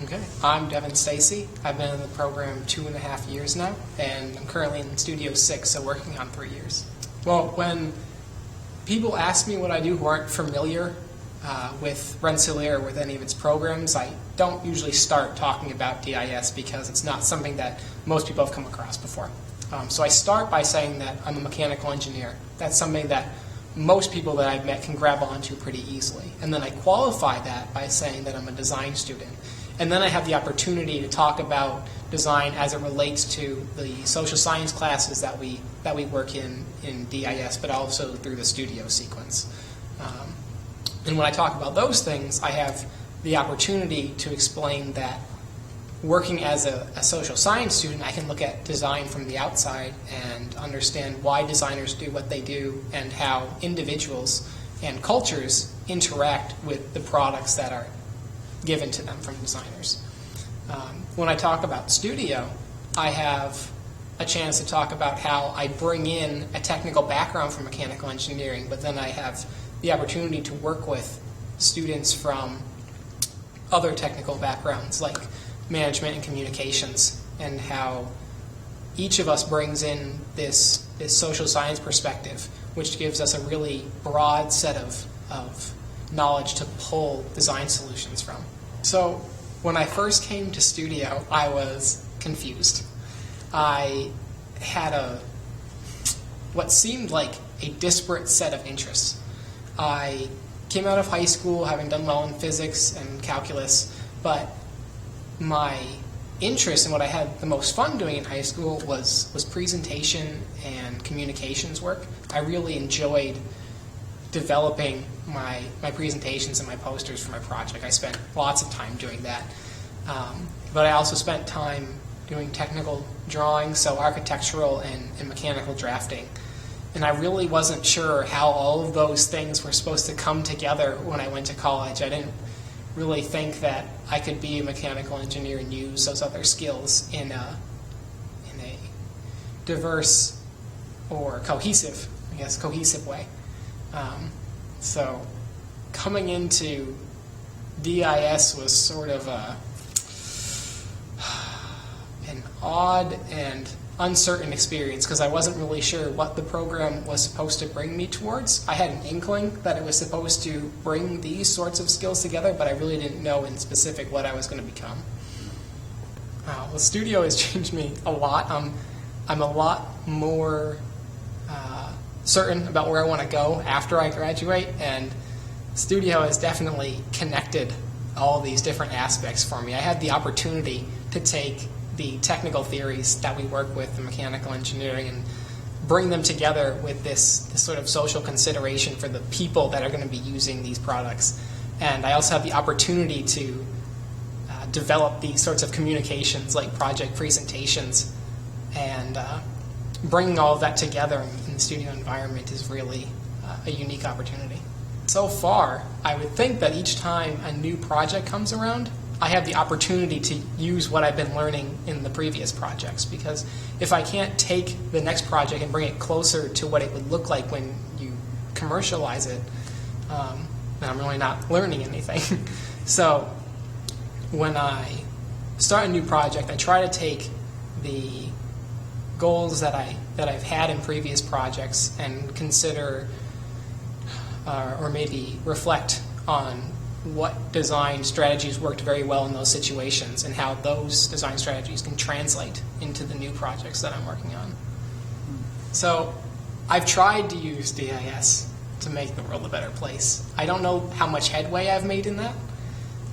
Okay, I'm Devan Stacy. I've been in the program 2.5 years now, and I'm currently in Studio 6, so working on 3 years. Well, when people ask me what I do who aren't familiar with Rensselaer or with any of its programs, I don't usually start talking about DIS because it's not something that most people have come across before. So I start by saying that I'm a mechanical engineer. That's something that most people that I've met can grab onto pretty easily. And then I qualify that by saying that I'm a design student. And then I have the opportunity to talk about design as it relates to the social science classes that we work in DIS, but also through the studio sequence. And when I talk about those things, I have the opportunity to explain that working as a social science student, I can look at design from the outside and understand why designers do what they do and how individuals and cultures interact with the products that are given to them from designers. When I talk about studio, I have a chance to talk about how I bring in a technical background from mechanical engineering, but then I have the opportunity to work with students from other technical backgrounds like management and communications, and how each of us brings in this social science perspective, which gives us a really broad set of knowledge to pull design solutions from. So when I first came to studio, I was confused. I had what seemed like a disparate set of interests. I came out of high school having done well in physics and calculus, but my interest and what I had the most fun doing in high school was presentation and communications work. I really enjoyed developing my presentations and my posters for my project. I spent lots of time doing that. But I also spent time doing technical drawing, so architectural and mechanical drafting. And I really wasn't sure how all of those things were supposed to come together when I went to college. I didn't really think that I could be a mechanical engineer and use those other skills in a diverse or cohesive way. So coming into DIS was sort of an odd and uncertain experience because I wasn't really sure what the program was supposed to bring me towards. I had an inkling that it was supposed to bring these sorts of skills together, but I really didn't know in specific what I was going to become. The studio has changed me a lot. I'm a lot more certain about where I want to go after I graduate, and studio has definitely connected all these different aspects for me. I had the opportunity to take the technical theories that we work with in mechanical engineering and bring them together with this sort of social consideration for the people that are going to be using these products. And I also have the opportunity to develop these sorts of communications like project presentations, and bringing all of that together in the studio environment is really a unique opportunity. So far, I would think that each time a new project comes around, I have the opportunity to use what I've been learning in the previous projects, because if I can't take the next project and bring it closer to what it would look like when you commercialize it, then I'm really not learning anything. So when I start a new project, I try to take the goals that I've had in previous projects and consider or maybe reflect on what design strategies worked very well in those situations and how those design strategies can translate into the new projects that I'm working on. So I've tried to use DIS to make the world a better place. I don't know how much headway I've made in that.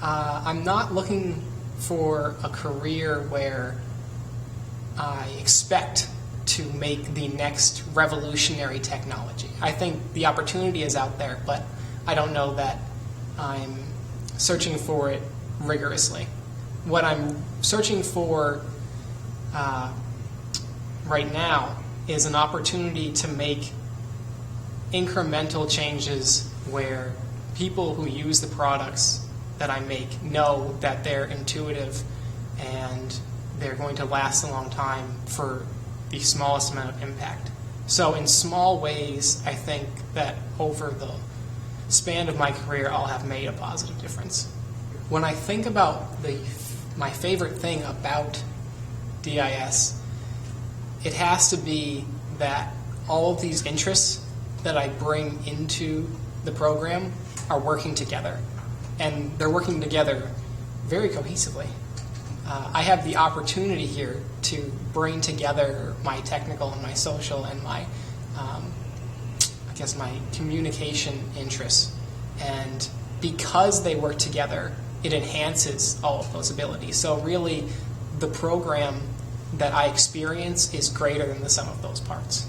I'm not looking for a career where I expect to make the next revolutionary technology. I think the opportunity is out there, but I don't know that I'm searching for it rigorously. What I'm searching for right now is an opportunity to make incremental changes where people who use the products that I make know that they're intuitive and they're going to last a long time for the smallest amount of impact. So in small ways, I think that over the span of my career, I'll have made a positive difference. When I think about the my favorite thing about DIS, it has to be that all of these interests that I bring into the program are working together. And they're working together very cohesively. I have the opportunity here to bring together my technical and my social and my, my communication interests. And because they work together, it enhances all of those abilities. So really, the program that I experience is greater than the sum of those parts.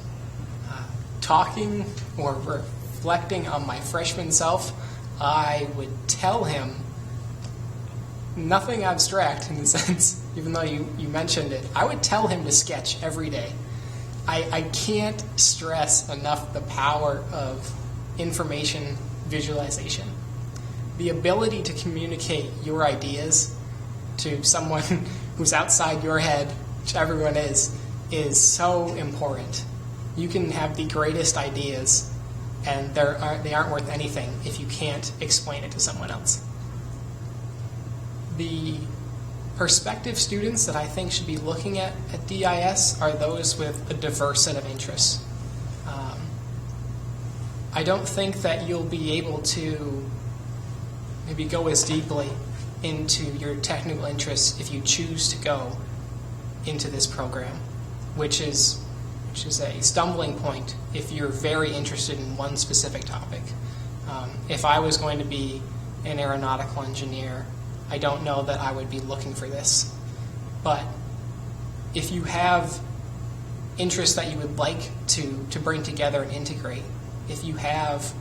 Talking or reflecting on my freshman self, I would tell him nothing abstract in the sense, even though you mentioned it, I would tell him to sketch every day. I can't stress enough the power of information visualization. The ability to communicate your ideas to someone who's outside your head, which everyone is so important. You can have the greatest ideas, and they aren't worth anything if you can't explain it to someone else. The prospective students that I think should be looking at DIS are those with a diverse set of interests. I don't think that you'll be able to maybe go as deeply into your technical interests if you choose to go into this program, which is a stumbling point if you're very interested in one specific topic. If I was going to be an aeronautical engineer, I don't know that I would be looking for this. But if you have interests that you would like to bring together and integrate, if you have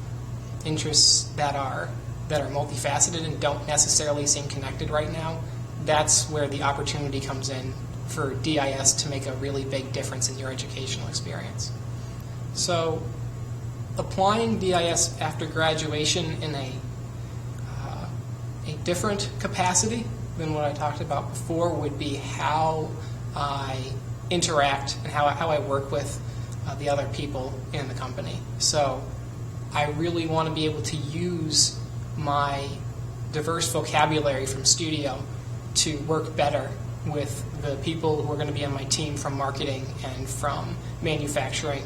interests that are multifaceted and don't necessarily seem connected right now, that's where the opportunity comes in for DIS to make a really big difference in your educational experience. So applying DIS after graduation in a different capacity than what I talked about before would be how I interact and how I work with the other people in the company. So I really want to be able to use my diverse vocabulary from studio to work better with the people who are going to be on my team from marketing and from manufacturing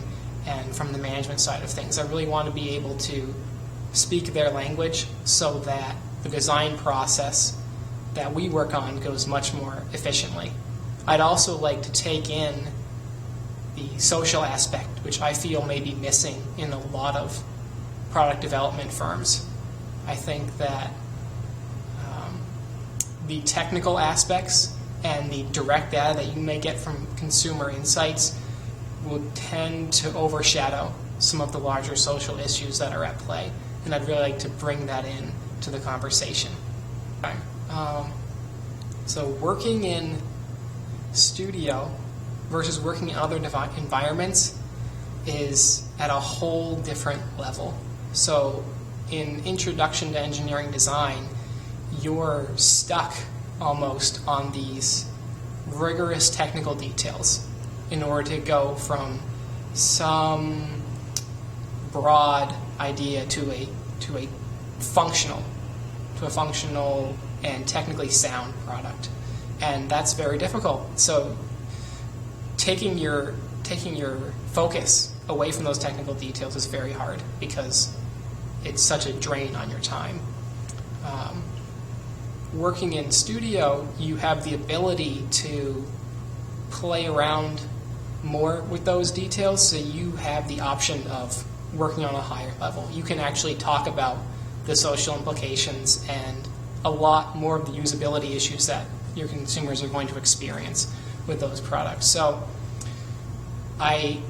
and from the management side of things. I really want to be able to speak their language so that the design process that we work on goes much more efficiently. I'd also like to take in the social aspect, which I feel may be missing in a lot of product development firms. I think that the technical aspects and the direct data that you may get from consumer insights will tend to overshadow some of the larger social issues that are at play. And I'd really like to bring that in to the conversation. Okay. So working in studio versus working in other environments is at a whole different level. So in Introduction to Engineering Design, you're stuck almost on these rigorous technical details in order to go from some broad idea to a functional and technically sound product, and that's very difficult. So taking your focus away from those technical details is very hard because it's such a drain on your time. Working in studio, you have the ability to play around more with those details, so you have the option of working on a higher level. You can actually talk about the social implications and a lot more of the usability issues that your consumers are going to experience with those products. So I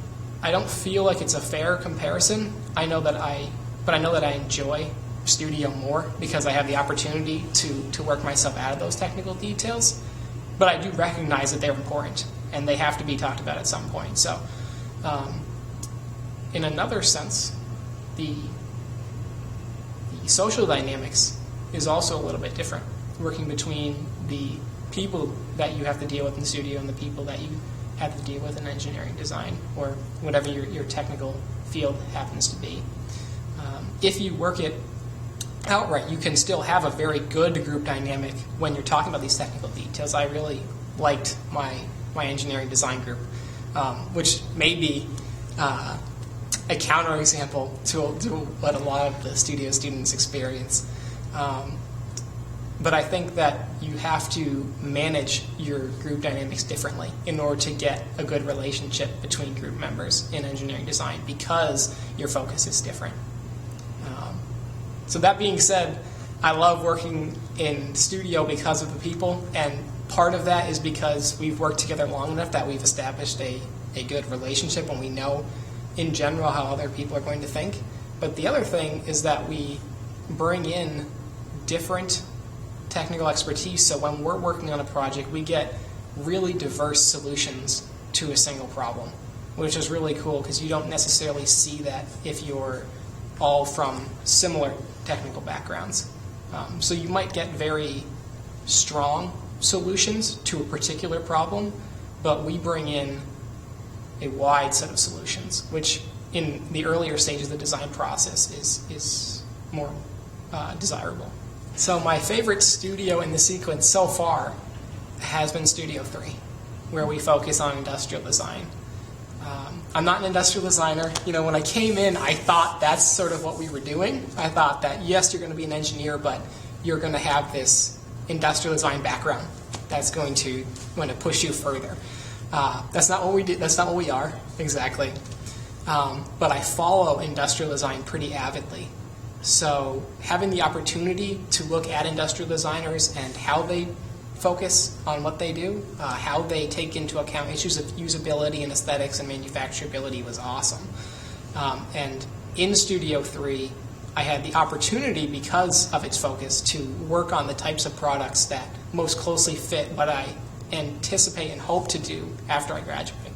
don't feel like it's a fair comparison. I know that I enjoy studio more because I have the opportunity to work myself out of those technical details. But I do recognize that they're important and they have to be talked about at some point. So in another sense, the social dynamics is also a little bit different, working between the people that you have to deal with in the studio and the people that you have to deal with in engineering design or whatever your technical field happens to be. If you work it outright, you can still have a very good group dynamic when you're talking about these technical details. I really liked my engineering design group, which may be a counterexample to what a lot of the studio students experience. But I think that you have to manage your group dynamics differently in order to get a good relationship between group members in engineering design, because your focus is different. So that being said, I love working in studio because of the people, and part of that is because we've worked together long enough that we've established a good relationship and we know in general how other people are going to think. But the other thing is that we bring in different technical expertise, so when we're working on a project, we get really diverse solutions to a single problem, which is really cool because you don't necessarily see that if you're all from similar technical backgrounds. So you might get very strong solutions to a particular problem, but we bring in a wide set of solutions, which in the earlier stages of the design process is more desirable. So my favorite studio in the sequence so far has been Studio 3, where we focus on industrial design. I'm not an industrial designer. When I came in, I thought that's sort of what we were doing. I thought that, yes, you're going to be an engineer, but you're going to have this industrial design background that's going to push you further. That's not what we do. That's not what we are, exactly. But I follow industrial design pretty avidly. So having the opportunity to look at industrial designers and how they focus on what they do, how they take into account issues of usability and aesthetics and manufacturability was awesome. And in Studio 3, I had the opportunity, because of its focus, to work on the types of products that most closely fit what I anticipate and hope to do after I graduate.